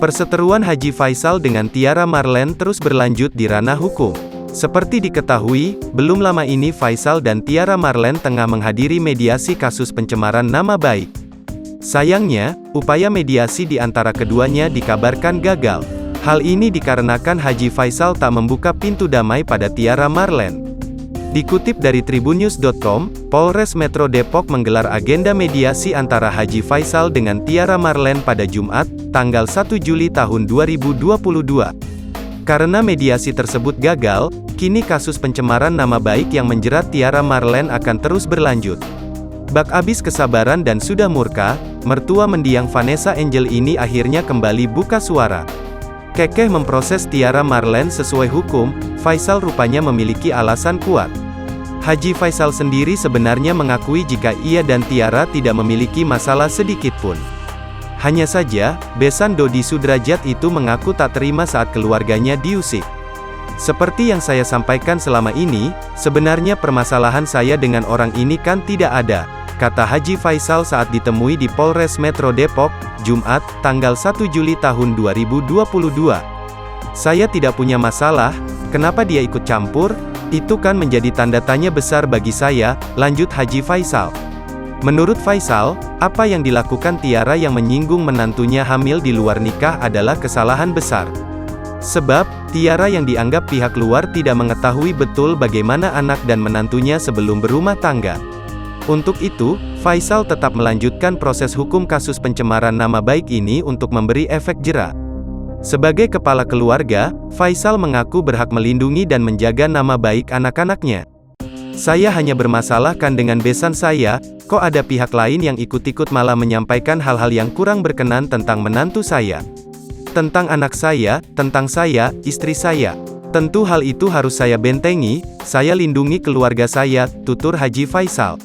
Perseteruan Haji Faisal dengan Tiara Marlen terus berlanjut di ranah hukum. Seperti diketahui, belum lama ini Faisal dan Tiara Marlen tengah menghadiri mediasi kasus pencemaran nama baik. Sayangnya, upaya mediasi di antara keduanya dikabarkan gagal. Hal ini dikarenakan Haji Faisal tak membuka pintu damai pada Tiara Marlen. Dikutip dari tribunnews.com, Polres Metro Depok menggelar agenda mediasi antara Haji Faisal dengan Tiara Marlen pada Jumat, tanggal 1 Juli tahun 2022. Karena mediasi tersebut gagal, kini kasus pencemaran nama baik yang menjerat Tiara Marlen akan terus berlanjut. Bak abis kesabaran dan sudah murka, mertua mendiang Vanessa Angel ini akhirnya kembali buka suara. Kekeh memproses Tiara Marlen sesuai hukum, Faisal rupanya memiliki alasan kuat. Haji Faisal sendiri sebenarnya mengakui jika ia dan Tiara tidak memiliki masalah sedikit pun. Hanya saja, besan Dodi Sudrajat itu mengaku tak terima saat keluarganya diusik. Seperti yang saya sampaikan selama ini, sebenarnya permasalahan saya dengan orang ini kan tidak ada, kata Haji Faisal saat ditemui di Polres Metro Depok, Jumat, tanggal 1 Juli tahun 2022. Saya tidak punya masalah, kenapa dia ikut campur? Itu kan menjadi tanda tanya besar bagi saya, lanjut Haji Faisal. Menurut Faisal, apa yang dilakukan Tiara yang menyinggung menantunya hamil di luar nikah adalah kesalahan besar. Sebab, Tiara yang dianggap pihak luar tidak mengetahui betul bagaimana anak dan menantunya sebelum berumah tangga. Untuk itu, Faisal tetap melanjutkan proses hukum kasus pencemaran nama baik ini untuk memberi efek jera. Sebagai kepala keluarga, Faisal mengaku berhak melindungi dan menjaga nama baik anak-anaknya. Saya hanya bermasalahkan dengan besan saya, kok ada pihak lain yang ikut-ikut malah menyampaikan hal-hal yang kurang berkenan tentang menantu saya. Tentang anak saya, tentang saya, istri saya. Tentu hal itu harus saya bentengi, saya lindungi keluarga saya, tutur Haji Faisal.